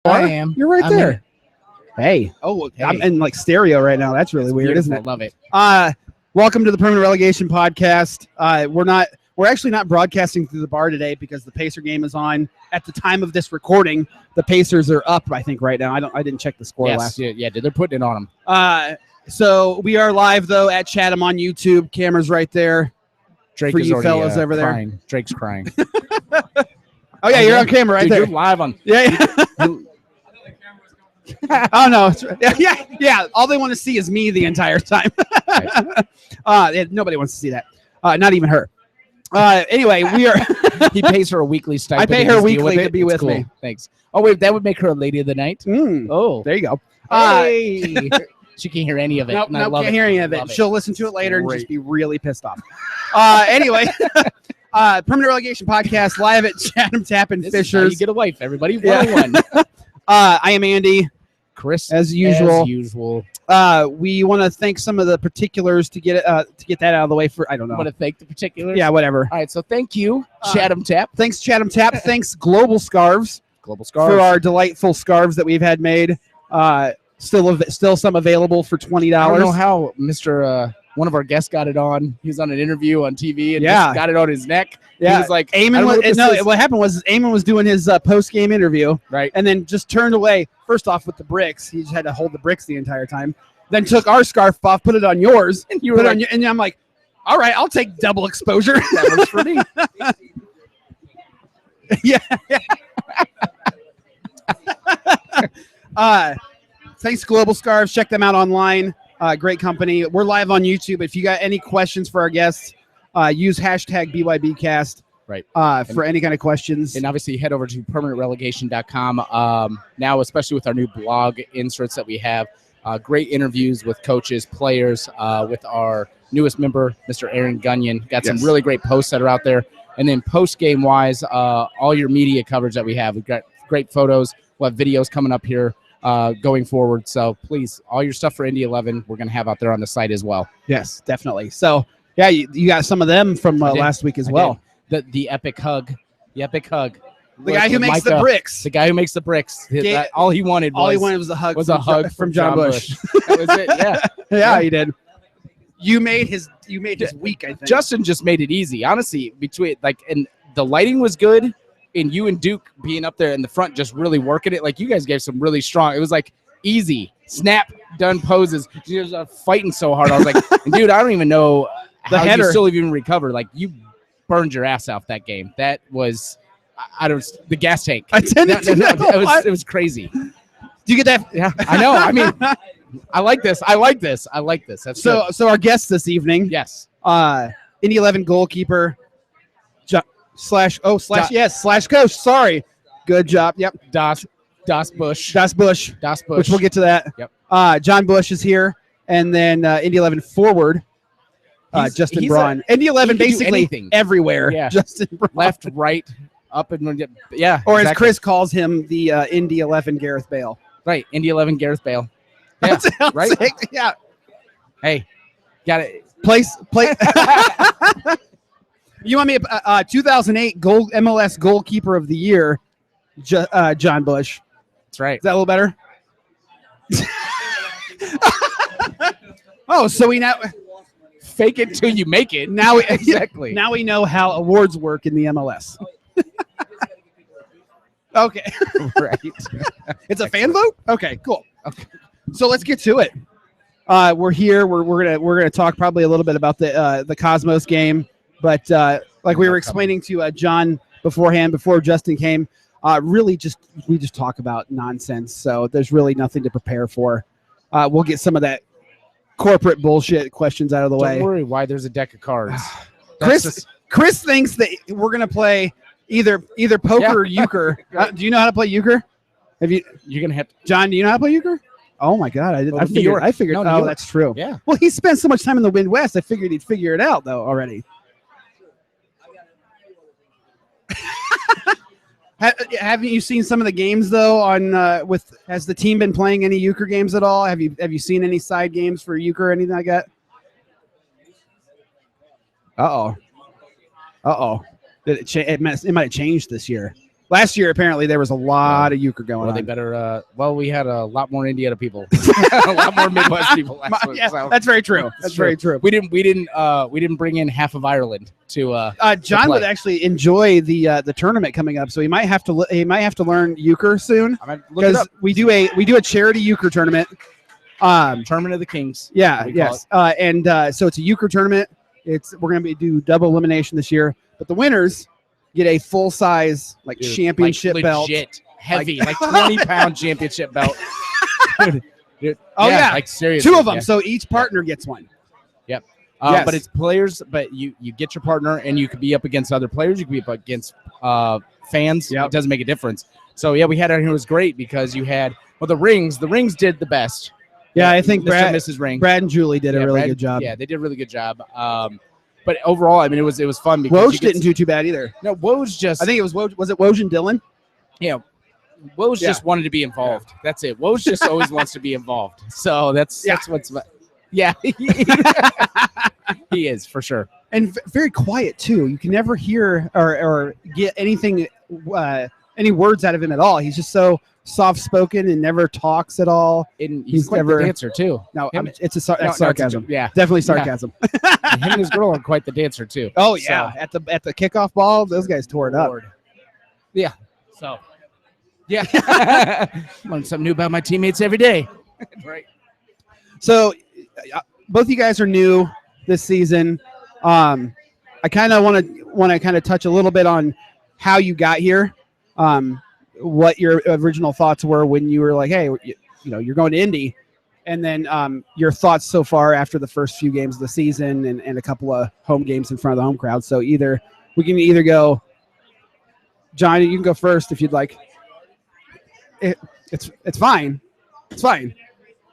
I am. You're right there. Here. Hey. Oh, hey. I'm in like stereo right now. That's really weird, isn't it? Love it. Welcome to the Permanent Relegation podcast. We're actually not broadcasting through the bar today because the Pacer game is on. At the time of this recording, the Pacers are up, I think, right now. I didn't check the score last. Yeah, they're putting it on them. So we are live though at Chatham on YouTube. Camera's right there. Drake for is you already, fellas over crying. there. Drake's crying. Oh yeah, you're on camera right Dude, there. You're live on. Yeah. Oh no! Yeah. All they want to see is me the entire time. Nobody wants to see that. Not even her. Anyway, we are. He pays her a weekly stipend. I pay her weekly to be with me. Thanks. Oh wait, that would make her a lady of the night. Oh, there you go. Hey. She can't hear any of it. Nope, can't hear any of it. She'll listen to it later and just be really pissed off. Anyway, Permanent Relegation podcast live at Chatham Tap and Fishers. You get a wife, everybody. 101. I am Andy. Chris, as usual. We want to thank some of the particulars to get that out of the way. I don't know. Want to thank the particulars? Yeah, whatever. All right, so thank you, Chatham Tap. Thanks, Chatham Tap. Thanks, Global Scarves. For our delightful scarves that we've had made. Still some available for $20. I don't know how Mr. One of our guests got it on. He was on an interview on TV and just got it on his neck. Yeah, he was like, what happened was Eamon was doing his post-game interview, right, and then just turned away. First off, with the bricks, he just had to hold the bricks the entire time. Then took our scarf off, put it on yours, and you were and I'm like, all right, I'll take double exposure. That was for me. Yeah. Thanks, Global Scarves. Check them out online. Great company. We're live on YouTube. If you got any questions for our guests, use hashtag BYBcast for any kind of questions. And obviously head over to permanentrelegation.com. Now, especially with our new blog inserts that we have, great interviews with coaches, players, with our newest member, Mr. Aaron Gunyon. Got some really great posts that are out there. And then post-game wise, all your media coverage that we have. We've got great photos. We'll have videos coming up here going forward. So please, all your stuff for Indy 11, we're going to have out there on the site as well. Yes, definitely. So, yeah, you got some of them from last week as well. The epic hug. The epic hug. The guy who makes the bricks. The guy who makes the bricks. All he wanted was a hug. From John Busch. That was it. Yeah. Yeah, he did. You made his week, I think. Justin just made it easy. Honestly, and the lighting was good, and you and Duke being up there in the front just really working it. Like, you guys gave some really strong. It was like easy snap done poses. You guys are fighting so hard. I was like, dude, I don't even know how you still even recover. Like, you burned your ass off that game. That was the gas tank. It was crazy. Do you get that? Yeah, I know. I mean, I like this. That's so. So our guest this evening, yes, Indy 11 goalkeeper slash coach. Sorry, good job. Yep, Das Busch, which we'll get to that. Yep. John Busch is here, and then Indy 11 forward. Justin Braun. Indy 11 basically everywhere. Yeah. Justin Braun. Left, right, up and yeah. Or as Chris calls him, the Indy 11 Gareth Bale. Right, Indy 11 Gareth Bale. Yeah, right. Yeah. Hey, got it. Place. You want me 2008 MLS goalkeeper of the year, John Busch. That's right. Is that a little better? Oh, so we now fake it till you make it. Now exactly. Now we know how awards work in the MLS. Okay. Right. It's a fan vote? Okay, cool. Okay. So let's get to it. We're here. We're gonna talk probably a little bit about the Cosmos game, but like we were explaining to John beforehand, before Justin came, we just talk about nonsense. So there's really nothing to prepare for. We'll get some of that corporate bullshit questions out of the way. Don't worry. Why there's a deck of cards. Chris thinks that we're gonna play either poker or euchre. Do you know how to play euchre? You're gonna have to, John. Do you know how to play euchre? Oh my God! I figured. No, oh, that's true. Yeah. Well, he spent so much time in the Midwest. I figured he'd figure it out though already. Haven't you seen some of the games though? Has the team been playing any euchre games at all? Have you seen any side games for euchre or anything like that? Uh oh. It might have changed this year. Last year, apparently, there was a lot of euchre going Well, on. they better. Well, we had a lot more Indiana people, a lot more Midwest people. Yeah, so that's very true. That's very true. We didn't bring in half of Ireland to. John would actually enjoy the tournament coming up, so he might have to learn euchre soon because we do a charity euchre tournament. Tournament of the Kings. Yeah, yes, so it's a euchre tournament. We're going to do double elimination this year, but the winners get a full size championship belt, heavy, like 20-pound championship belt. Dude, oh yeah, like seriously, 2 of them. So each partner gets one. Yep. Yes. But it's players. But you get your partner, and you could be up against other players. You could be up against fans. Yep. It doesn't make a difference. So yeah, we had it here. It was great because you had the rings. The rings did the best. Yeah, I think Mr. and Mrs. Ring. Brad and Julie did a really good job. Yeah, they did a really good job. But overall, I mean, it was fun because Woj didn't do too bad either. No, Woj just. I think it was Woj. Was it Woj and Dylan? Yeah, Woj just wanted to be involved. Yeah. That's it. Woj just always wants to be involved. So that's what's. Yeah, he is for sure, and very quiet too. You can never hear or get anything, any words out of him at all. He's just so soft-spoken and never talks at all. And he's quite the dancer too. No, it's sarcasm. Yeah, definitely sarcasm. Yeah. Him and his girl are quite the dancer too. Oh yeah, so, at the kickoff ball, those guys tore it up. Yeah. So. Yeah. Learn something new about my teammates every day. Right. So, both of you guys are new this season. I kind of want to kind of touch a little bit on how you got here. What your original thoughts were when you were like, hey, you're going to Indy, and then your thoughts so far after the first few games of the season and a couple of home games in front of the home crowd. So we can either go, John, you can go first if you'd like. It's fine. It's fine.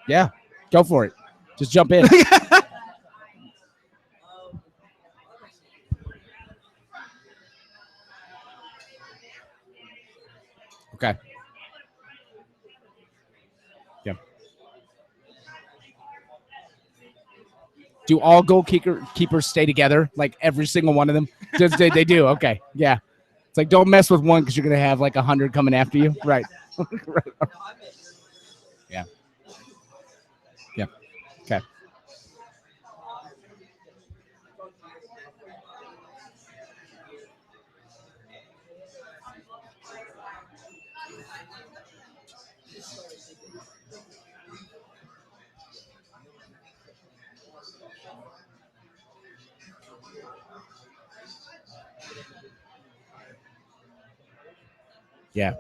Yeah, go for it. Just jump in. Okay. Yeah. Do all goalkeepers stay together? Like every single one of them? They do. Okay. Yeah. It's like don't mess with one because you're gonna have like 100 coming after you. Right. Right. Yeah. Yeah. Okay. Yeah.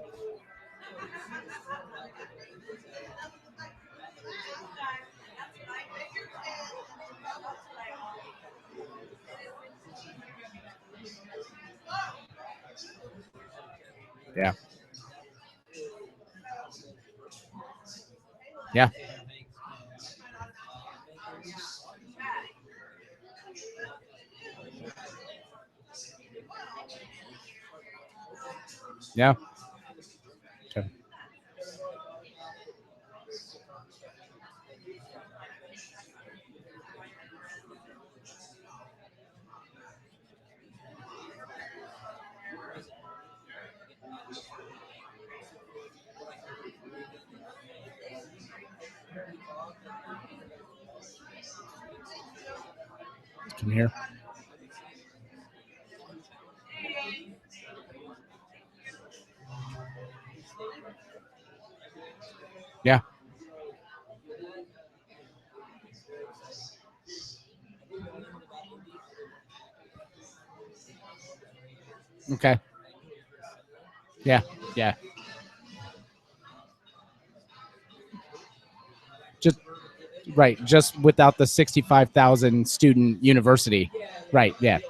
Yeah. Yeah. Yeah. Okay. Come here. Yeah. Okay. Yeah. Yeah. Just right. Just without the 65,000 student university. Right. Yeah.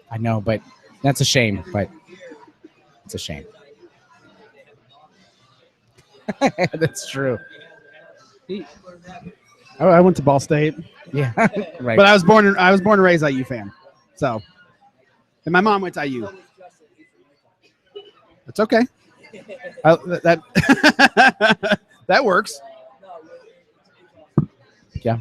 I know, but that's a shame. But it's a shame. That's true. I went to Ball State. Yeah. Right. But I was born and raised IU fan. So, and my mom went to IU. It's okay. That that works. Yeah.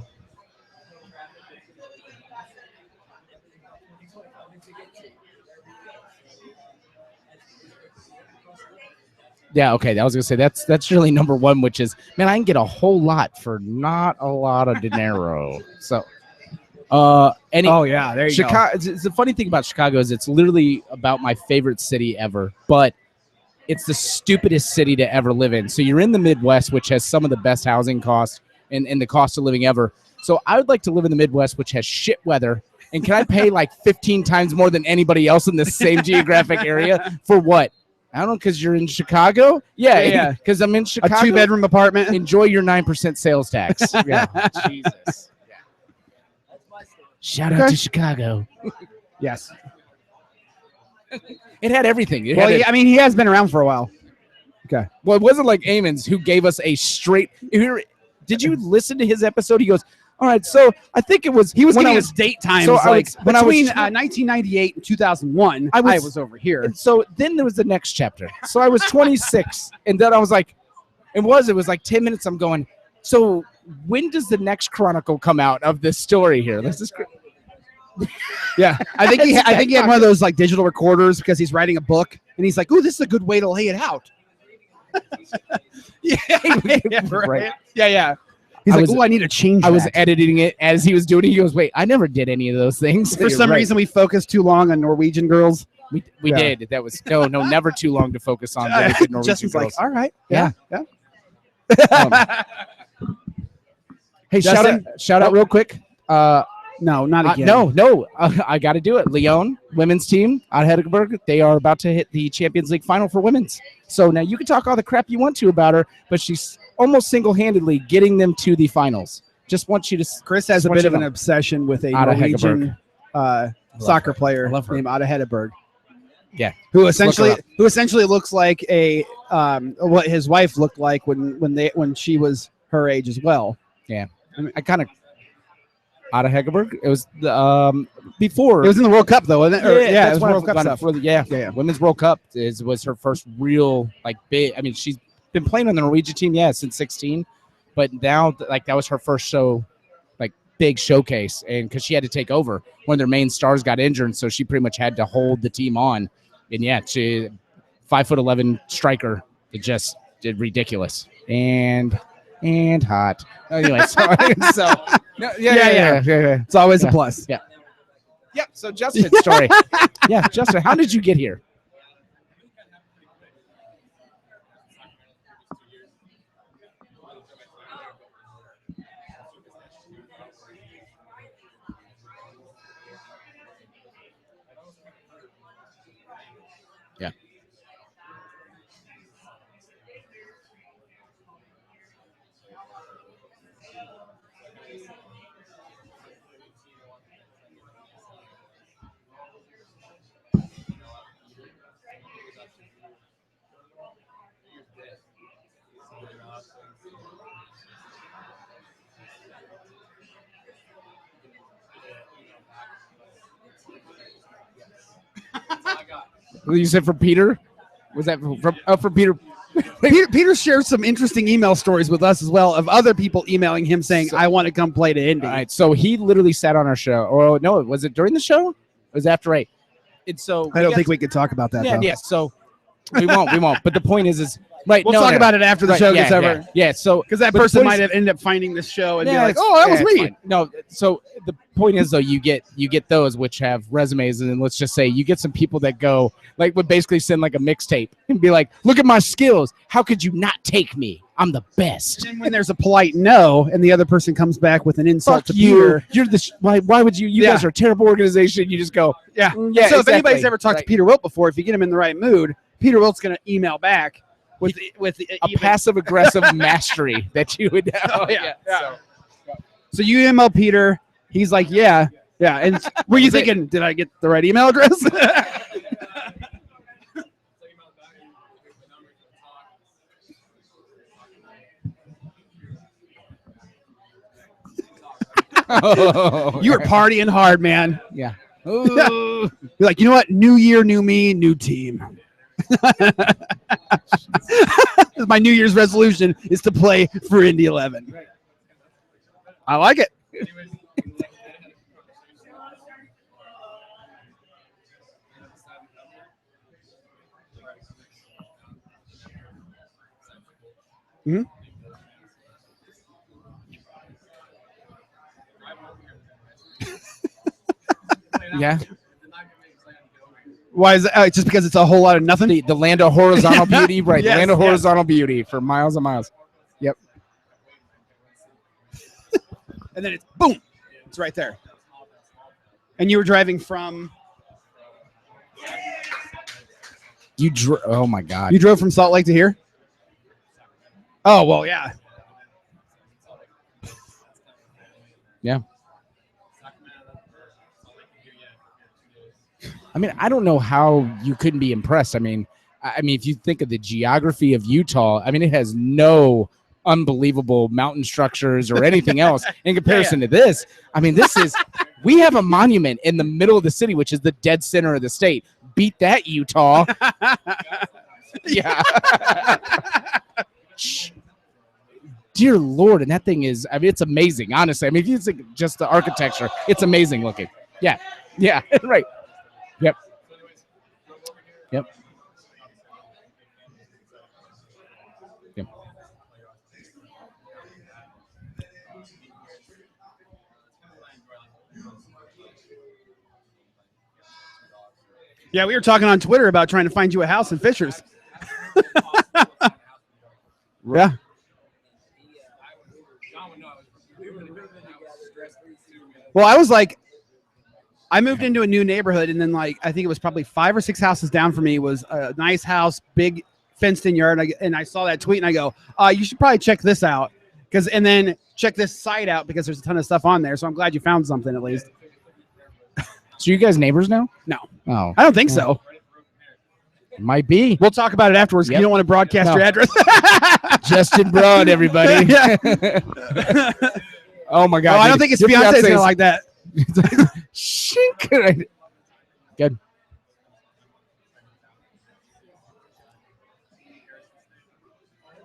Yeah, okay. I was gonna say that's really number one, which is, man, I can get a whole lot for not a lot of dinero. So, oh yeah, there you Chicago. It's the funny thing about Chicago is it's literally about my favorite city ever, but it's the stupidest city to ever live in. So you're in the Midwest, which has some of the best housing costs and the cost of living ever. So I would like to live in the Midwest, which has shit weather. And can I pay like 15 times more than anybody else in the same geographic area for what? I don't know, because you're in Chicago? Yeah. Because I'm in Chicago. A 2-bedroom apartment. Enjoy your 9% sales tax. Yeah. Jesus. Yeah. Shout out to Chicago. Yes. It had everything. I mean, he has been around for a while. Okay. Well, it wasn't like Eamons who gave us a straight. Did you listen to his episode? He goes, all right, so I think it was. He was giving us date times. So between 1998 and 2001, I was over here. And so then there was the next chapter. So I was 26, and then I was like, it was like 10 minutes. I'm going, so when does the next chronicle come out of this story here? This is great. Yeah, I think he had one of those like digital recorders because he's writing a book, and he's like, "Ooh, this is a good way to lay it out." Right. Yeah. He's like, "Oh, I need to change." I was editing it as he was doing it. He goes, "Wait, I never did any of those things." For some reason, we focused too long on Norwegian girls. We did. That was no, never too long to focus on really good Norwegian Justin's girls. Like, all right, yeah. Hey, Justin? shout out real quick. No, not again. No. I got to do it. Lyon women's team out of Hedeburg. They are about to hit the Champions League final for women's. So now you can talk all the crap you want to about her, but she's almost single-handedly getting them to the finals. Just want you to. Chris has a bit of an obsession with a Norwegian soccer player named Ada Hedeburg. Yeah, who essentially looks like a what his wife looked like when she was her age as well. Yeah, I kind of. Out of Hegeberg. It was before. It was in the World Cup, though, wasn't it? Yeah, it was World Cup stuff. Yeah. Women's World Cup was her first real big. I mean, she's been playing on the Norwegian team, since 16, but now that was her first big showcase, and because she had to take over, one of their main stars got injured, so she pretty much had to hold the team on. And she 5'11" striker that just did ridiculous and hot. Anyway, so. Yeah. It's always a plus. Yeah. So Justin's story. Justin, how did you get here? Yeah. You said for Peter? Was that for Peter? Peter shared some interesting email stories with us as well of other people emailing him saying, I want to come play to Indy. All right, so he literally sat on our show. Or no, was it during the show? It was after 8. And so I don't think we could talk about that. Yeah, so we won't. But the point is right. We'll talk about it after the show gets over. Yeah. So because that person might have ended up finding this show and be like, "Oh, that was me." Fine. No. So the point is though, you get those which have resumes, and then let's just say you get some people that go would basically send a mixtape and be like, "Look at my skills. How could you not take me? I'm the best." And when there's a polite no, and the other person comes back with an insult to Peter, you're the why would you? You guys are a terrible organization. You just go, yeah. So exactly. If anybody's ever talked to Peter Wilt before, if you get him in the right mood, Peter Wilt's going to email back with a passive aggressive mastery that you would have. Oh, yeah. So you email Peter. He's like, yeah. And were you thinking, did I get the right email address? You were partying hard, man. Yeah. You're like, you know what? New year, new me, new team. My New Year's resolution is to play for Indy 11. I like it. Mm-hmm. Yeah. Why is it? Just because it's a whole lot of nothing? The land of horizontal beauty, right? Yes, the land of yes. horizontal beauty for miles and miles. Yep. And then it's boom. It's right there. And you were driving from... Oh my God. You drove from Salt Lake to here? Oh, well, yeah. Yeah. I mean, I don't know how you couldn't be impressed. I mean, if you think of the geography of Utah, I mean, it has no unbelievable mountain structures or anything else in comparison to this. I mean, we have a monument in the middle of the city, which is the dead center of the state. Beat that, Utah. Yeah. Dear Lord, and that thing is, I mean, it's amazing, honestly. I mean, if you think just the architecture, it's amazing looking. Yeah. Yeah, right. Yep. Yep. Yep. Yeah, we were talking on Twitter about trying to find you a house in Fishers. Yeah. Well, I was like, I moved into a new neighborhood, and then like I think it was probably 5 or 6 houses down from me was a nice house, big fenced-in yard, and I saw that tweet, and I go, you should probably check this out, and then check this site out because there's a ton of stuff on there. So I'm glad you found something at least. So you guys neighbors now? No. Oh, I don't think so. Might be. We'll talk about it afterwards. Yep. You don't want to broadcast your address. Justin Braun, everybody. Oh my God! I don't think his fiance is gonna like that. Shink. Good.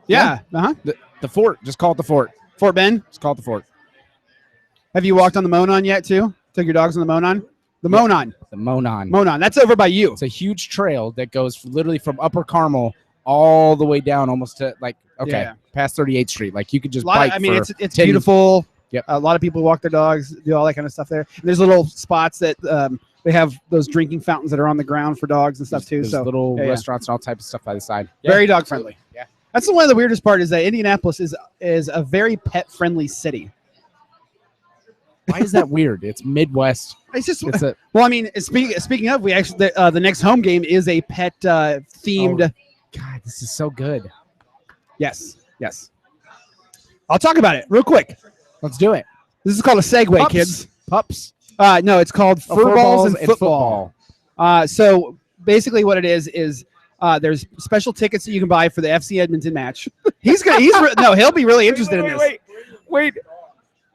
Yeah. Uh-huh. The fort. Just call it the fort. Fort Ben. Just call it the fort. Have you walked on the Monon yet too? Took your dogs on the Monon? The Monon. The Monon. Monon. That's over by you. It's a huge trail that goes literally from Upper Carmel all the way down almost to past 38th Street. Like you could just bike. It's beautiful. Yep. A lot of people walk their dogs, do all that kind of stuff there. And there's little spots that they have those drinking fountains that are on the ground for dogs and stuff too. There's so little restaurants and all types of stuff by the side. Very dog friendly. Yeah. That's one of the weirdest part is that Indianapolis is a very pet friendly city. Why is that weird? It's Midwest. It's just well, I mean, speaking of, we actually the next home game is a pet themed. Oh, God, this is so good. Yes. I'll talk about it real quick. Let's do it. This is called a segue, kids. Pups. No, it's called Furballs and Football. So basically, what it is there's special tickets that you can buy for the FC Edmonton match. He'll be really interested in this. Wait.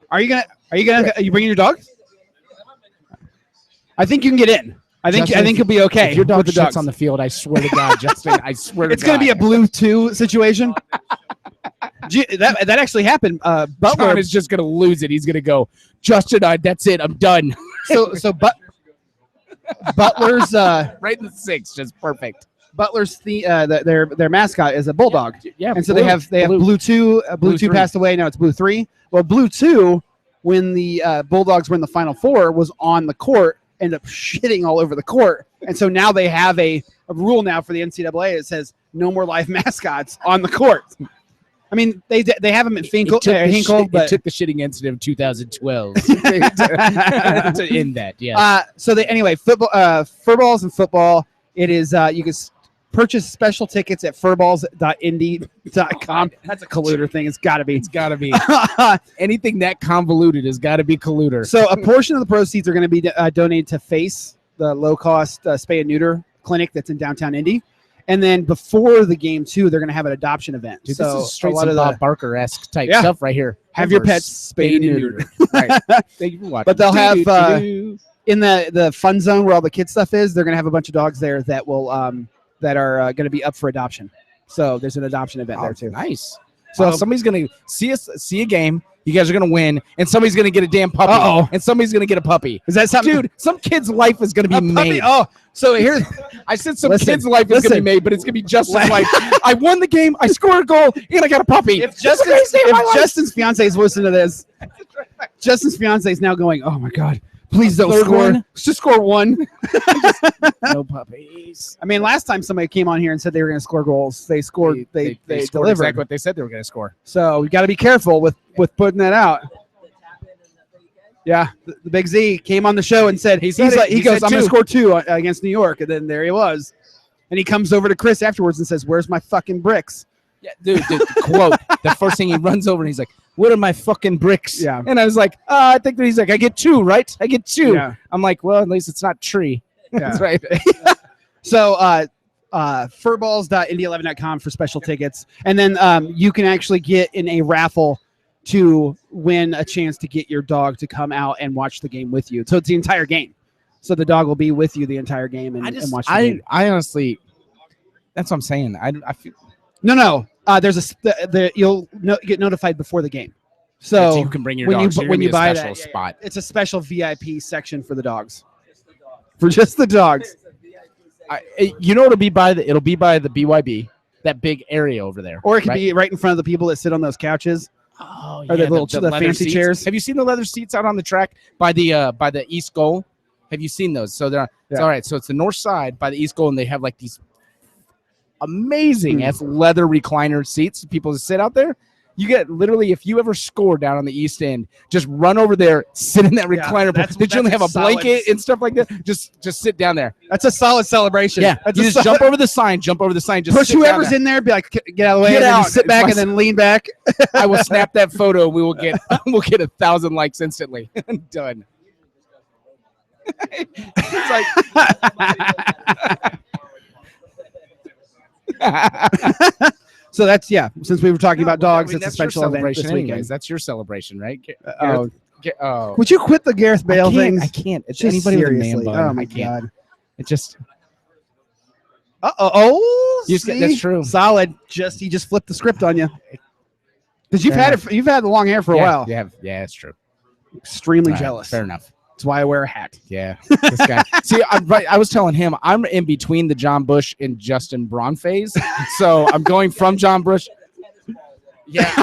Are you bringing your dog? I think you can get in. I think you'll be okay. If your dog with the shits dogs on the field, I swear to God, Justin, I swear to God. It's going to be a blue 2 situation. That actually happened. Butler John is just going to lose it. He's going to go, Justin, that's it. I'm done. Butler's right in the 6, just perfect. Butler's their mascot is a bulldog. Yeah, and so they have blue 2. Blue 2 passed away. Now it's blue 3. Well, blue 2, when the Bulldogs were in the Final Four, was on the court, ended up shitting all over the court, and so now they have a rule now for the NCAA that says no more live mascots on the court. I mean, they have them at Hinkle, but it took the shitting incident of 2012 to end that. Yeah. Furballs and Football. It is you can purchase special tickets at furballs.indy.com. That's a colluder thing. It's got to be. It's got to be. Anything that convoluted has got to be colluder. So a portion of the proceeds are going to be donated to FACE, the low-cost spay and neuter clinic that's in downtown Indy. And then before the game, too, they're going to have an adoption event. Dude, this is straight some Bob Barker-esque type stuff right here. Have your pets spayed and neutered. Right. Thank you for watching. But they'll have in the fun zone where all the kid stuff is, they're going to have a bunch of dogs there that will that are going to be up for adoption. So there's an adoption event there, too. Nice. So somebody's going to see a game. You guys are gonna win, and somebody's gonna get a damn puppy, and somebody's gonna get a puppy. Is that something, dude? Some kid's life is gonna be made. Oh, so here's I said some kid's life is gonna be made, but it's gonna be Justin's life. I won the game. I scored a goal, and I got a puppy. If Justin's fiance is listening to this, Justin's fiance is now going, "Oh my god, please don't score. Just score one." No puppies. I mean, last time somebody came on here and said they were going to score goals, they scored. They scored delivered exactly what they said they were going to score. So we got to be careful with putting that out. Yeah, the Big Z came on the show and said he goes, "I'm going to score 2 against New York," and then there he was, and he comes over to Chris afterwards and says, "Where's my fucking bricks?" Yeah, dude, quote. The first thing he runs over and he's like, "What are my fucking bricks?" Yeah, and I was like, I think that he's like, "I get 2, right? I get 2." Yeah. I'm like, well, at least it's not tree. Yeah. That's right. So, furballs.indie11.com for special tickets, and then you can actually get in a raffle to win a chance to get your dog to come out and watch the game with you. So it's the entire game. So the dog will be with you the entire game and watch the game. I honestly, that's what I'm saying. I feel. No. There's you'll get notified before the game, so you can bring your dogs. When you buy that spot. It's a special VIP section for the dogs, for just the dogs. It'll be by the BYB, that big area over there, or it could be right in front of the people that sit on those couches. Oh, yeah, or the fancy seats. chairs. Have you seen the leather seats out on the track by the east goal? Have you seen those? So it's all right. So it's the north side by the east goal, and they have like these amazing as leather recliner seats. People to sit out there. You get literally, if you ever score down on the east end, just run over there, sit in that recliner. Did you only have a blanket and stuff like that? Just sit down there. That's a solid celebration. Yeah, you just jump over the sign. Just push whoever's in there. Be like, get out of the way. Get out. Sit back and then lean back. I will snap that photo. We will get 1,000 likes instantly. Done. It's like. So that's since we were talking about dogs, it's a special event this weekend. Anyways. That's your celebration, right? Would you quit the Gareth Bale things? I can't. It's just anybody seriously. with a man bun. Oh my god! It just. That's true. Solid. He just flipped the script on you. Because you've had the long hair for a while. Yeah, it's true. Extremely jealous. Fair enough. That's why I wear a hat. Yeah, this guy. See, I was telling him I'm in between the John Busch and Justin Braun phase, so I'm going from John Busch. Yeah,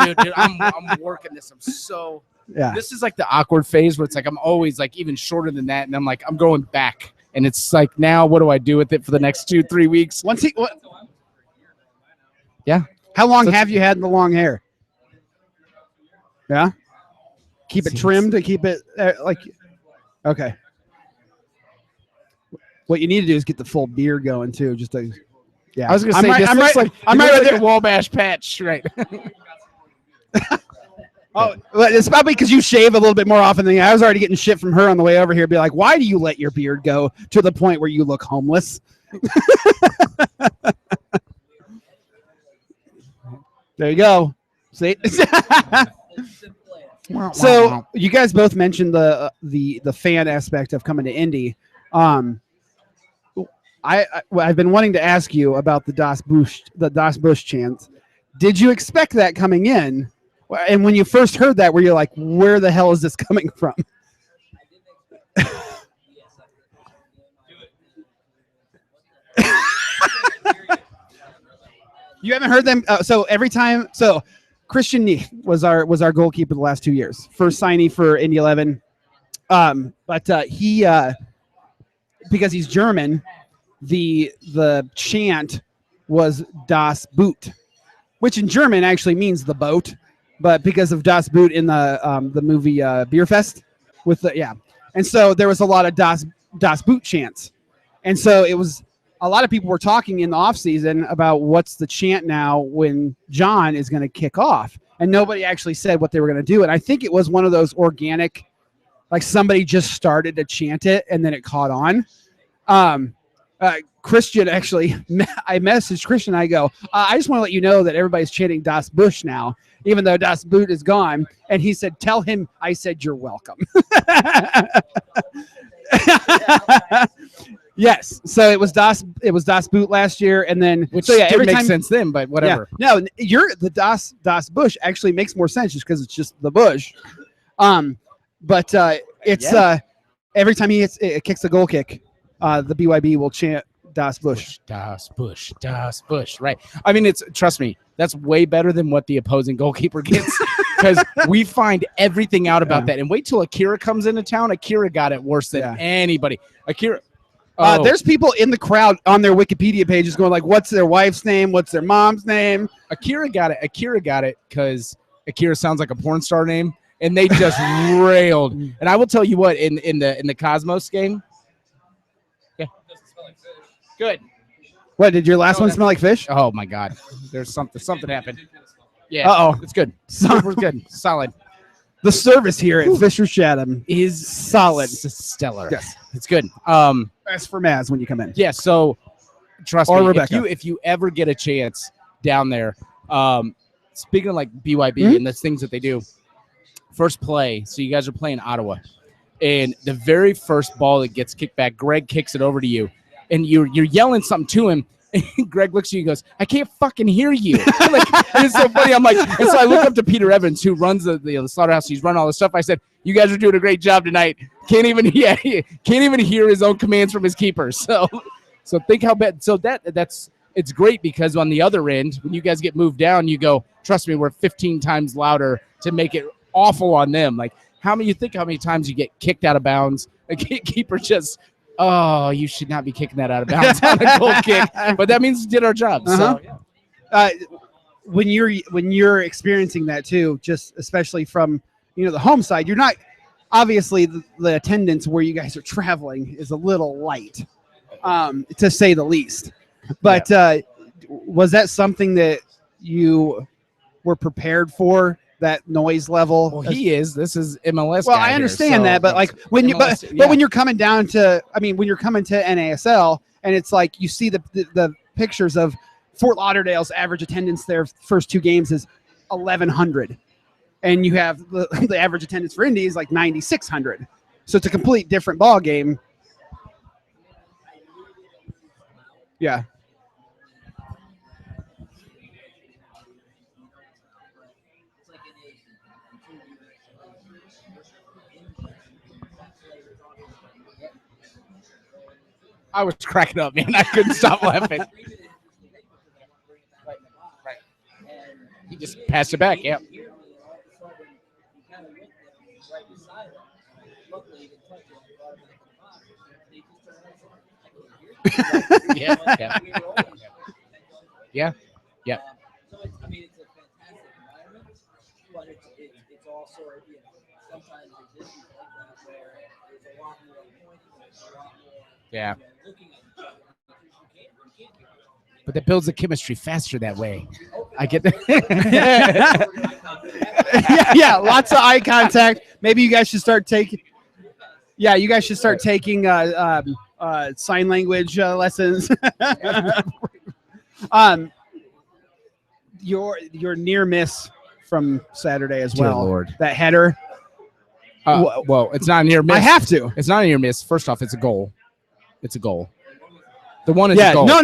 dude, I'm working this. I'm so. Yeah. This is like the awkward phase where it's like I'm always like even shorter than that, and I'm like I'm going back, and it's like now what do I do with it for the next 2-3 weeks? Yeah. How long have you had the long hair? Yeah. Keep it trimmed to keep it okay. What you need to do is get the full beard going too. I was gonna say I'm right with the Wabash patch, right? It's probably because you shave a little bit more often than I was already getting shit from her on the way over here. Be like, why do you let your beard go to the point where you look homeless? There you go. See. So you guys both mentioned the fan aspect of coming to Indy. I've been wanting to ask you about the Das Busch chant. Did you expect that coming in? And when you first heard that, were you like, where the hell is this coming from? You haven't heard them. So every time, Christian Nee was our goalkeeper the last 2 years. First signee for Indy 11. But he because he's German, the chant was Das Boot, which in German actually means the boat, but because of Das Boot in the movie Beer Fest and so there was a lot of Das Boot chants, and so it was. A lot of people were talking in the off season about what's the chant now when John is going to kick off, and nobody actually said what they were going to do. And I think it was one of those organic, like somebody just started to chant it and then it caught on. Christian actually, I messaged Christian. I go, I just want to let you know that everybody's chanting Das Busch now, even though Das Boot is gone. And he said, tell him I said you're welcome. Yes. So it was Das Boot last year, and then Which so yeah, didn't make sense then, but whatever. Yeah. No, the Das Busch actually makes more sense just because it's just the Busch. But it's every time it kicks a goal kick, the BYB will chant Das Busch. Das Busch, Das Busch. Right. I mean, trust me, that's way better than what the opposing goalkeeper gets because we find everything out about that. And wait till Akira comes into town. Akira got it worse than anybody. Akira. There's people in the crowd on their Wikipedia pages going like, what's their wife's name? What's their mom's name? Akira got it because Akira sounds like a porn star name. And they just railed. And I will tell you what, in the Cosmos game. Yeah. Good. What, did your last one smell like fish? Oh my God. There's something happened. Yeah. It's good. Super good. Solid. The service here at Fisher Chatham is solid. Stellar. Yes. It's good. As for Maz when you come in. Yeah, so trust me, Rebecca. if you ever get a chance down there, speaking of like BYB and the things that they do, first play, so you guys are playing Ottawa, and the very first ball that gets kicked back, Greg kicks it over to you, and you're yelling something to him, and Greg looks at you and goes, I can't fucking hear you. Like, it's so funny. I'm like, and so I look up to Peter Evans, who runs the slaughterhouse. He's run all this stuff. I said, you guys are doing a great job tonight. Can't even hear his own commands from his keeper. So think how bad. So it's great because on the other end, when you guys get moved down, you go, trust me, we're 15 times louder to make it awful on them. Like how many times you get kicked out of bounds? A keeper just, you should not be kicking that out of bounds on a goal kick. But that means we did our job. So when you're experiencing that too, just especially from the home side, you're not obviously the attendance where you guys are traveling is a little light, to say the least. But was that something that you were prepared for? That noise level. Well, this is MLS. Well, I understand that, but like when when you're coming down to, when you're coming to NASL and it's like you see the pictures of Fort Lauderdale's average attendance their first two games is 1,100, and you have the average attendance for Indy is like 9,600. So it's a complete different ball game. Yeah. I was cracking up, man. I couldn't stop laughing. Right. He just passed it back. Yeah. Yeah. Yeah. Yeah. So it's a fantastic environment, but it's also sometimes there's issues like that where there's a lot more pointing, there's a lot more looking at each other. You can't but that builds the chemistry faster that way. I get that. yeah, lots of eye contact. Maybe you guys should start taking. Yeah, you guys should start taking sign language lessons. Your near miss from Saturday as well. Dear Lord. That header. Well, it's not a near miss. I have to. It's not a near miss. First off, it's a goal. It's a goal. The one is a goal. No.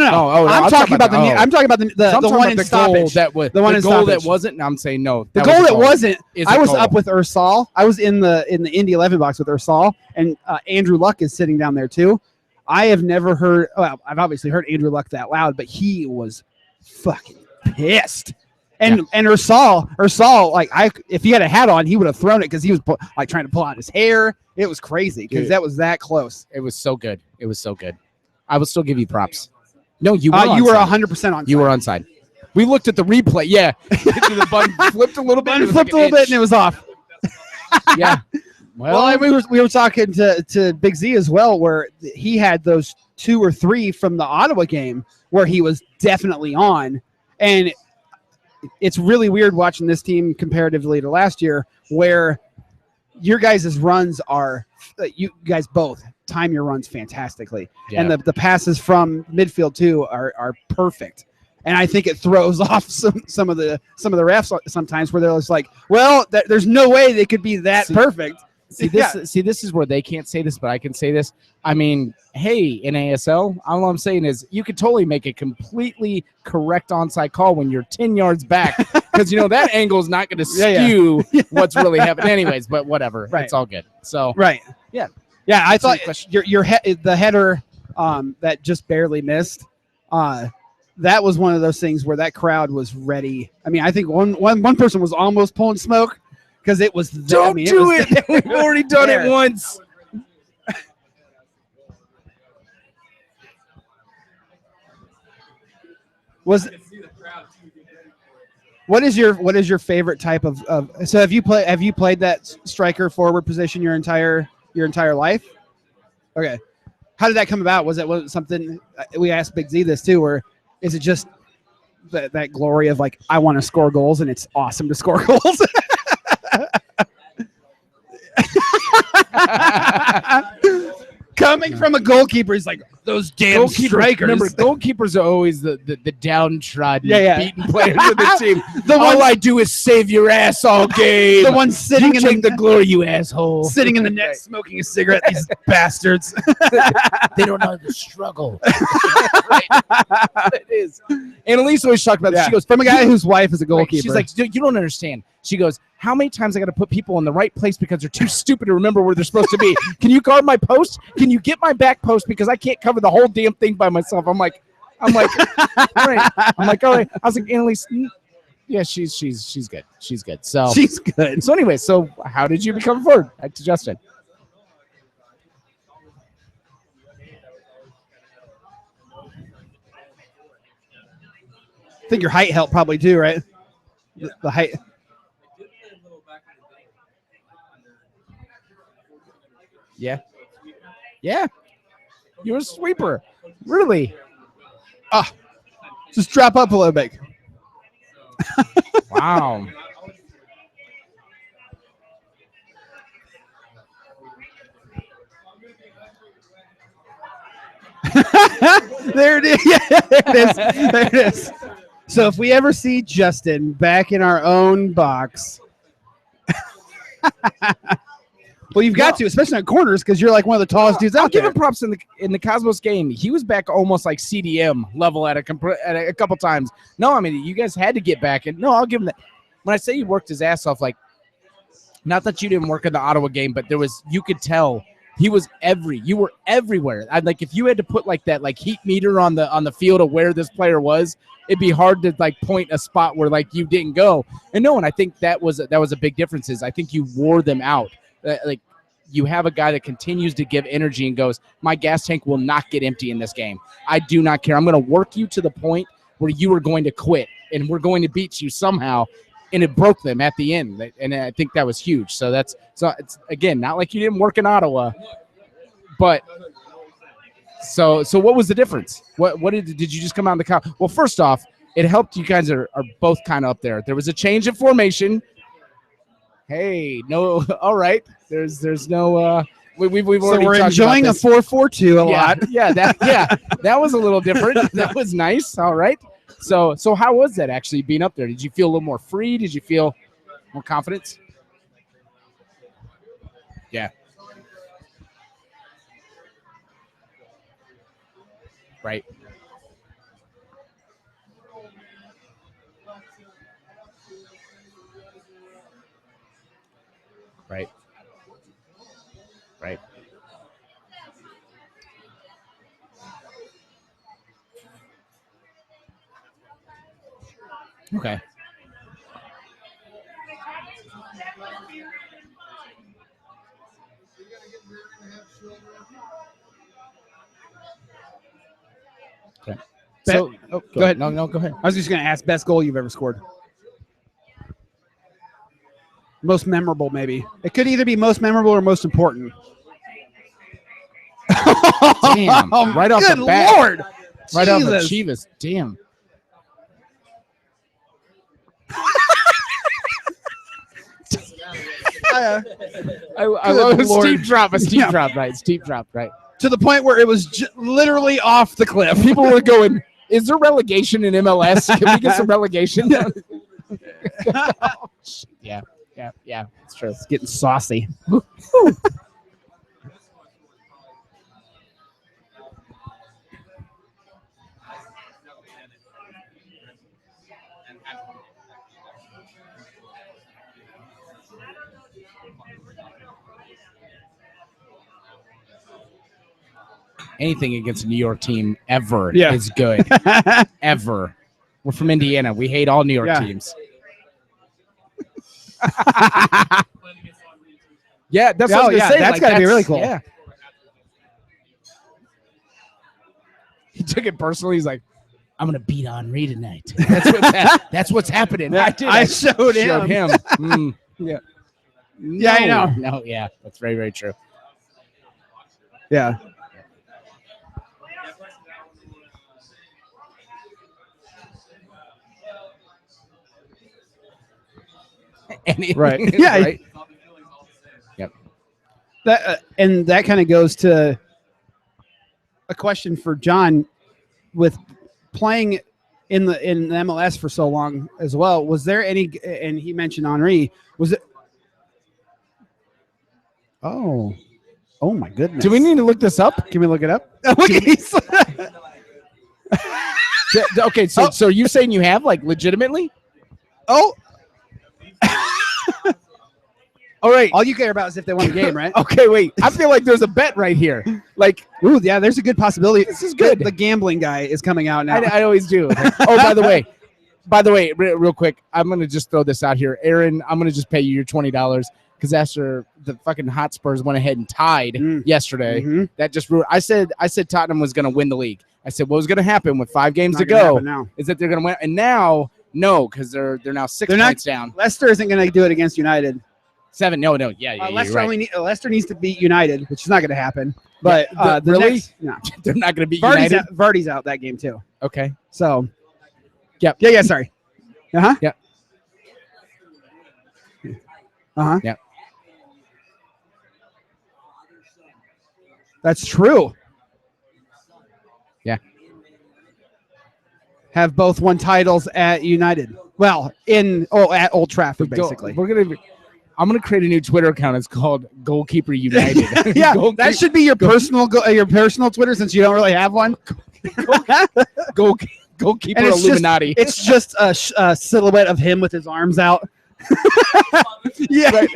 I'm talking about I'm talking about the one in stoppage. The goal that wasn't. And I'm saying no. The goal that wasn't. I was up with Ursal. I was in the Indy 11 box with Ursal, and Andrew Luck is sitting down there too. I have never heard. Well, I've obviously heard Andrew Luck that loud, but he was fucking pissed. And Ursal, like if he had a hat on, he would have thrown it because he was like trying to pull out his hair. It was crazy because that was that close. It was so good. It was so good. I will still give you props. No, you were 100% on. You were onside. We looked at the replay. Yeah, the button flipped a little bit. And it was off. Yeah. Well, we were talking to Big Z as well, where he had those 2 or 3 from the Ottawa game where he was definitely on, and it's really weird watching this team comparatively to last year, where your guys' runs are you guys both time your runs fantastically, and the passes from midfield too are perfect. And I think it throws off some of the refs sometimes where they're just like, well, there's no way they could be that perfect. See, this is where they can't say this, but I can say this. I mean, hey, in ASL, all I'm saying is you could totally make a completely correct onside call when you're 10 yards back because, that angle is not going to skew what's really happening anyways, but whatever. Right. It's all good. So, right. Yeah. Yeah, I thought the header that just barely missed, that was one of those things where that crowd was ready. I mean, I think one person was almost pulling smoke because it was. Don't do it. We've already done it once. What is your favorite type of so have you played that striker forward position your entire life? Okay. How did that come about? Was it something we asked Big Z this too, or is it just that glory of like I want to score goals and it's awesome to score goals? Coming from a goalkeeper, he's like those damn strikers. Remember, goalkeepers are always the downtrodden, beaten players of the team. All I do is save your ass all game. The one sitting in the glory, you asshole. Sitting in the net, smoking a cigarette. These bastards. They don't know the struggle. Right. It is. And Elise always talked about this. She goes, from a guy whose wife is a goalkeeper. She's like, you don't understand. She goes, how many times I got to put people in the right place because they're too stupid to remember where they're supposed to be? Can you guard my post? Can you get my back post because I can't cover the whole damn thing by myself? I'm like, all right. I'm like, all right. I was like, Annalise, yeah, she's good. She's good. So she's good. So anyway, so how did you become a forward? Back to Justin. I think your height helped probably too, right? The height. Yeah. Yeah. You're a sweeper. Really? Just drop up a little bit. Wow. There it is. Yeah, there it is. There it is. So if we ever see Justin back in our own box, well, you've got to, especially on corners, because you're like one of the tallest dudes out there. I'll give him props in the Cosmos game. He was back almost like CDM level at a couple times. No, I mean, you guys had to get back. And no, I'll give him that. When I say he worked his ass off, like, not that you didn't work in the Ottawa game, but you could tell you were everywhere. Like if you had to put like that like heat meter on the field of where this player was, it'd be hard to like point a spot where like you didn't go. And I think that was a big difference. Is I think you wore them out. Like you have a guy that continues to give energy and goes, my gas tank will not get empty in this game. I do not care. I'm going to work you to the point where you are going to quit and we're going to beat you somehow. And it broke them at the end. And I think that was huge. So it's again, not like you didn't work in Ottawa, but so what was the difference? What did you just come out in the well, first off, it helped you guys are both kind of up there. There was a change in formation. Hey, no, all right. There's no we've already we're enjoying a 4-4-2 a lot. Yeah, that was a little different. That was nice. All right. So how was that actually being up there? Did you feel a little more free? Did you feel more confidence? Yeah. Right. Right. Right. Okay. Okay. So, go ahead. No, go ahead. I was just going to ask best goal you've ever scored. Most memorable, maybe. It could either be most memorable or most important. Damn. Right off the bat. Lord. Right off the Chivas. Damn. I love a steep drop, right? Steep drop, right? To the point where it was literally off the cliff. People were going, is there relegation in MLS? Can we get some relegation? Yeah. Yeah, it's true. It's getting saucy. Anything against a New York team ever Yeah. is good. Ever. We're from Indiana. We hate all New York teams. Yeah, that's what I was gonna say. That's got to be really cool. Yeah. He took it personally. He's like, I'm gonna beat Henri tonight. That's what's happening. I showed him. Yeah. Yeah, I know. No, yeah, that's very, very true. Yeah. Right. Yeah. Right. Yep. That and that kind of goes to a question for John with playing in the MLS for so long as well. Was there any? And he mentioned Henri. Was it? Oh my goodness! Do we need to look this up? Can we look it up? Okay, so you're saying you have legitimately? Oh. All right. All you care about is if they won the game, right? Okay, wait. I feel like there's a bet right here. Ooh, yeah, there's a good possibility. This is good. The gambling guy is coming out now. I always do. Oh, by the way, real quick, I'm gonna just throw this out here, Aaron. I'm gonna just pay you your $20 because after the fucking Hotspurs went ahead and tied yesterday, that just ruined. I said Tottenham was gonna win the league. I said what was gonna happen with 5 games to go is that they're gonna win, and now no, because they're now 6 points down. Leicester isn't gonna do it against United. 7. No. Yeah. Leicester you're right. Leicester needs to beat United, which is not going to happen. But really, no, they're not going to beat United. Vardy's out that game too. Okay. So, yeah. Sorry. Yeah. Yeah. That's true. Yeah. Have both won titles at United. Well, at Old Trafford, basically. I'm gonna create a new Twitter account. It's called Goalkeeper United. Yeah, that should be your personal Twitter since you don't really have one. Goalkeeper Illuminati. It's just a silhouette of him with his arms out. Yeah, right.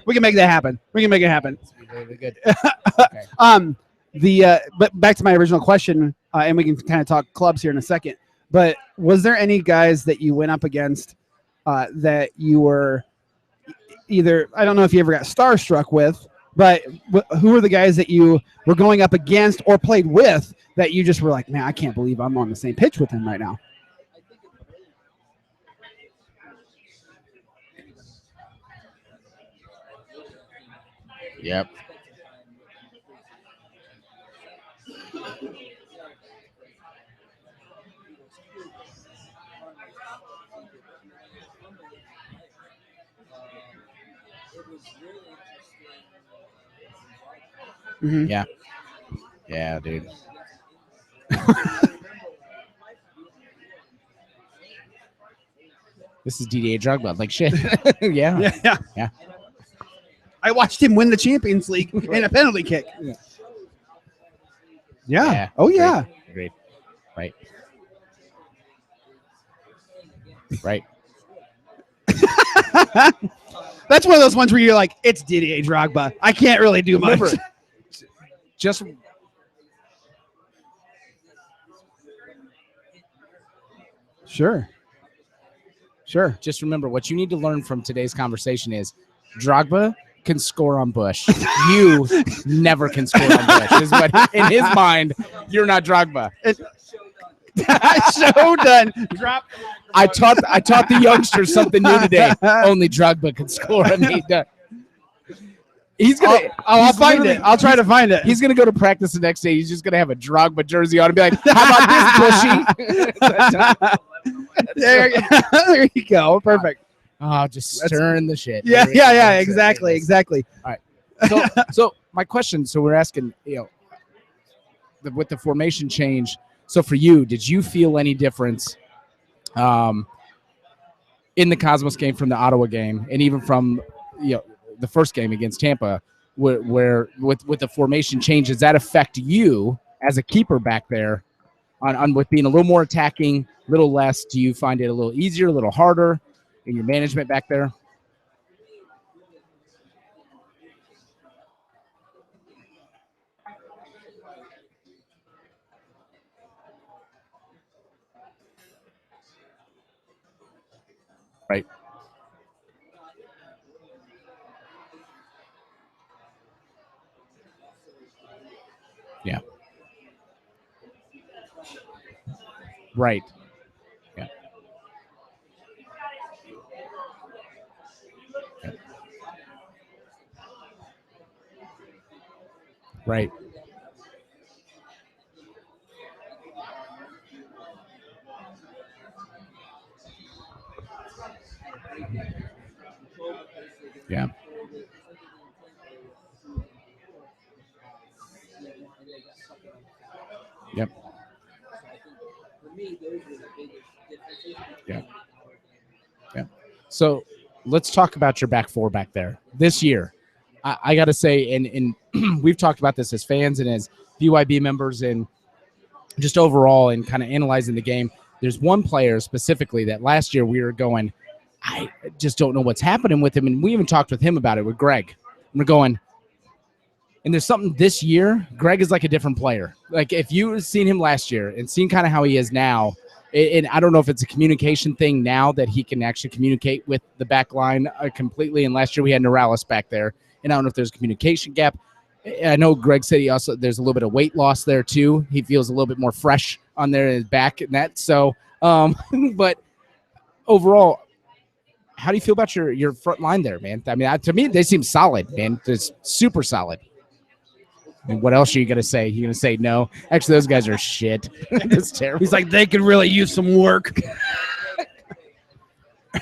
We can make that happen. It's really good. Okay. But back to my original question, and we can kind of talk clubs here in a second. But was there any guys that you went up against that you were either, I don't know if you ever got starstruck with, but who were the guys that you were going up against or played with that you just were like, man, I can't believe I'm on the same pitch with him right now? Yep. Mm-hmm. Yeah. Yeah, dude. This is DDA Drogba. Like shit. Yeah. I watched him win the Champions League in a penalty kick. Yeah. Oh, yeah. Agreed. Right. That's one of those ones where you're like, it's Didier Drogba. I can't really do much. Remember, just Sure. Just remember what you need to learn from today's conversation is Drogba can score on Busch. You never can score on Busch. Is what in his mind, you're not Drogba. So done. Drop. I taught the youngsters something new today. Only Drogba can score. He's gonna. I'll find it. I'll try to find it. He's gonna go to practice the next day. He's just gonna have a Drogba jersey on and be like, "How about this, Bushy?" There you go. Perfect. Oh, just stirring the shit. Yeah. Exactly. All right. So my question. So we're asking, with the formation change. So for you, did you feel any difference? in the Cosmos game from the Ottawa game, and even from the first game against Tampa, where with the formation change, does that affect you as a keeper back there on with being a little more attacking, a little less? Do you find it a little easier, a little harder in your management back there? Right. Yeah. Right. Yeah. Yeah. Right. Yeah. Yep. Yeah. Yeah. So let's talk about your back four back there this year. I got to say, and we've talked about this as fans and as BYB members and just overall and kind of analyzing the game. There's one player specifically that last year we were going, I just don't know what's happening with him. And we even talked with him about it with Greg. And we're going, and there's something this year, Greg is like a different player. Like if you seen him last year and seen kind of how he is now, and I don't know if it's a communication thing now that he can actually communicate with the back line completely. And last year we had Norales back there, and I don't know if there's a communication gap. I know Greg said there's a little bit of weight loss there too. He feels a little bit more fresh on there in his back and that. So, but overall, how do you feel about your front line there, man? I mean, to me, they seem solid, man. It's super solid. And what else are you going to say? You're going to say no? Actually, those guys are shit. That's terrible. He's like, they could really use some work.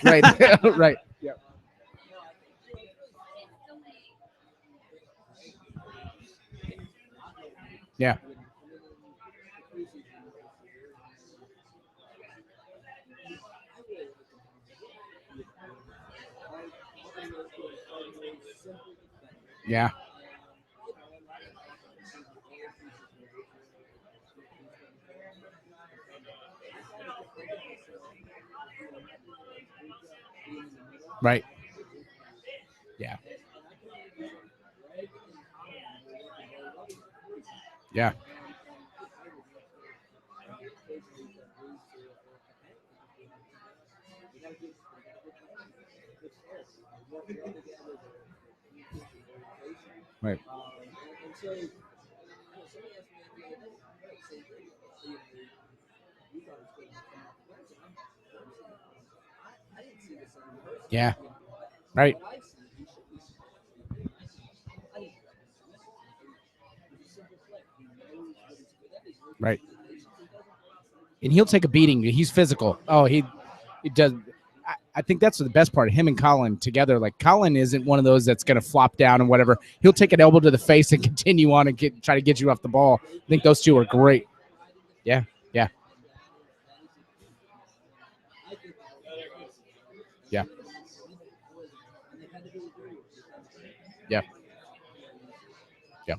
Right. Right. Yeah. Yeah. Yeah. Right. Yeah. Yeah. Right. Yeah. Right. Right. And he'll take a beating. He's physical. Oh, he does. I think that's the best part. Him and Colin together. Like Colin isn't one of those that's going to flop down and whatever. He'll take an elbow to the face and continue on and try to get you off the ball. I think those two are great. Yeah. Yeah. Yeah. Yeah. Yeah.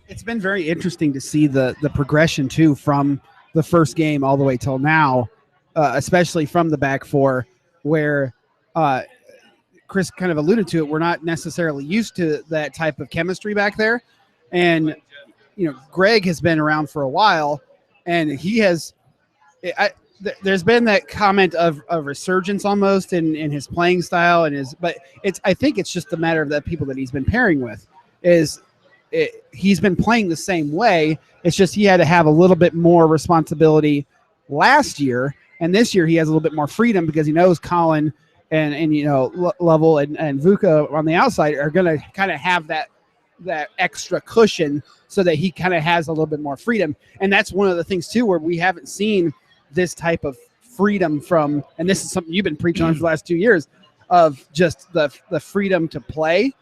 It's been very interesting to see the progression too from the first game all the way till now, especially from the back four, where Chris kind of alluded to it. We're not necessarily used to that type of chemistry back there, and Greg has been around for a while, and he has. There's been that comment of a resurgence almost in his playing style but I think it's just a matter of the people that he's been pairing with. He's been playing the same way. It's just he had to have a little bit more responsibility last year, and this year he has a little bit more freedom because he knows Colin and Lovell and Vuka on the outside are going to kind of have that extra cushion so that he kind of has a little bit more freedom. And that's one of the things too where we haven't seen this type of freedom from, and this is something you've been preaching on for the last 2 years, of just the freedom to play.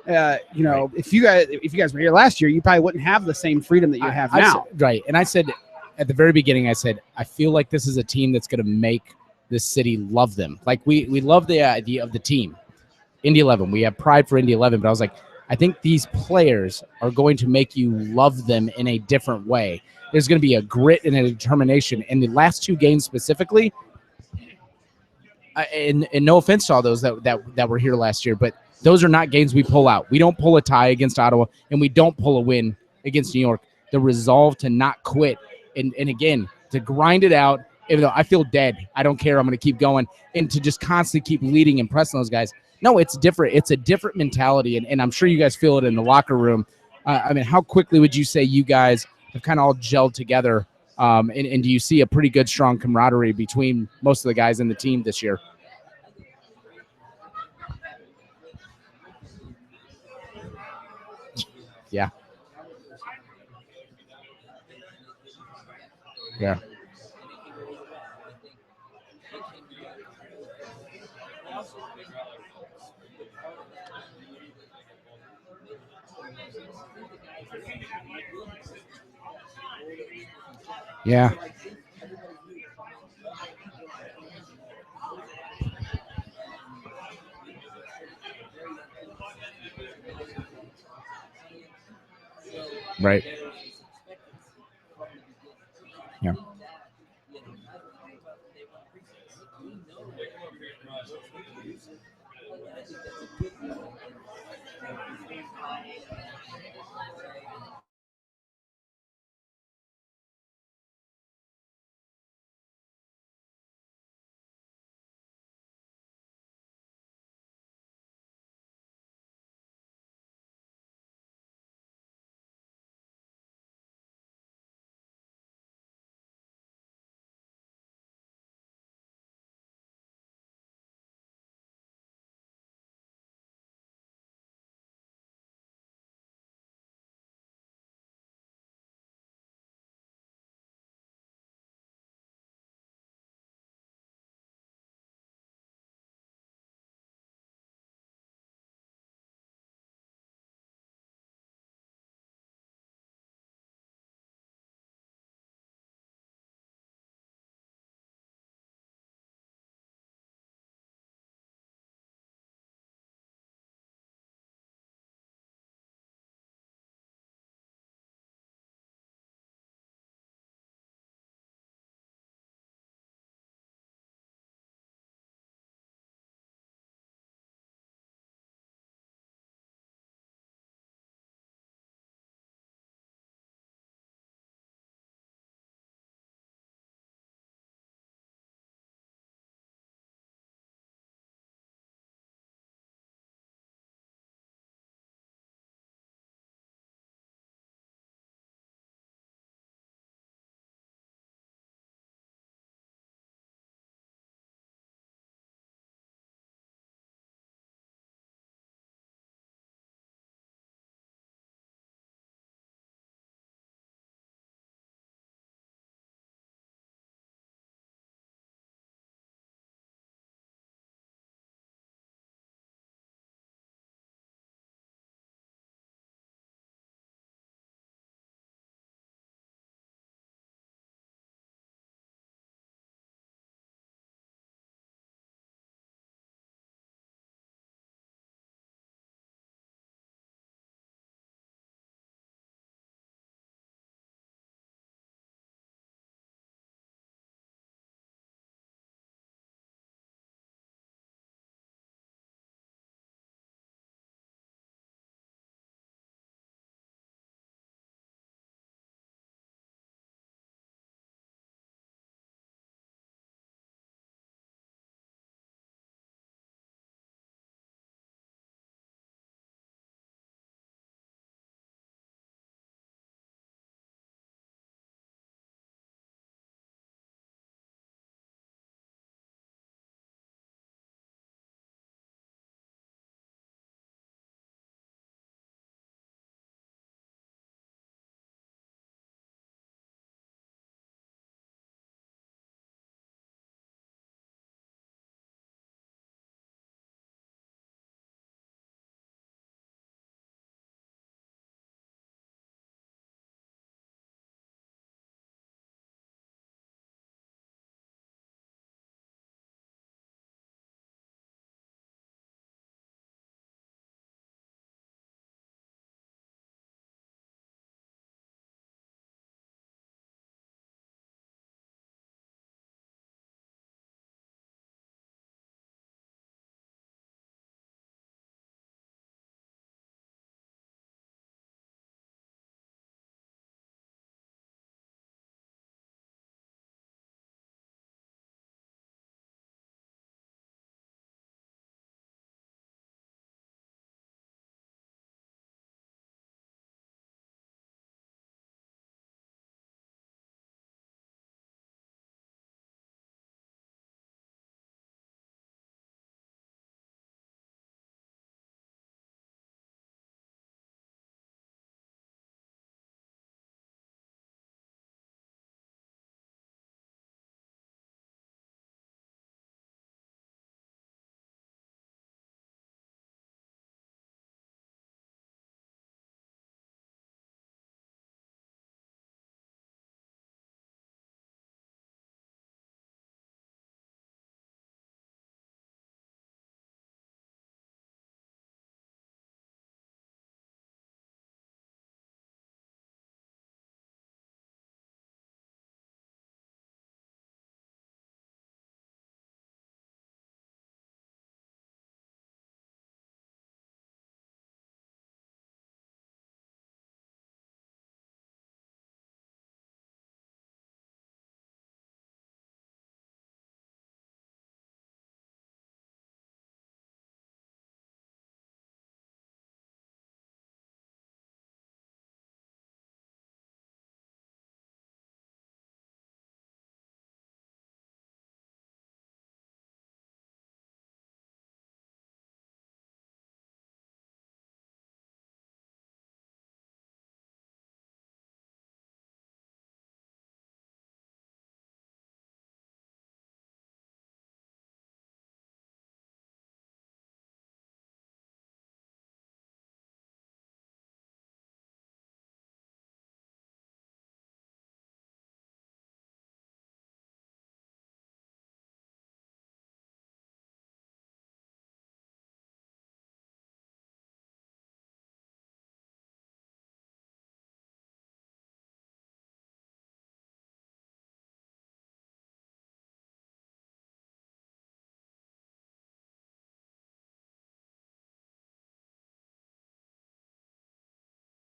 If you guys were here last year, you probably wouldn't have the same freedom that you have now. Right. And I said at the very beginning, I said, I feel like this is a team that's going to make this city love them. Like we love the idea of the team. Indy 11, we have pride for Indy 11, but I was like, I think these players are going to make you love them in a different way. There's going to be a grit and a determination. And the last 2 games specifically, and no offense to all those that were here last year, but those are not games we pull out. We don't pull a tie against Ottawa, and we don't pull a win against New York. The resolve to not quit, and again, to grind it out, even though I feel dead. I don't care. I'm going to keep going, and to just constantly keep leading and pressing those guys. No, it's different. It's a different mentality, and I'm sure you guys feel it in the locker room. I mean, how quickly would you say you guys have kind of all gelled together, and do you see a pretty good, strong camaraderie between most of the guys in the team this year? Yeah. Yeah. Yeah. Right. Yeah.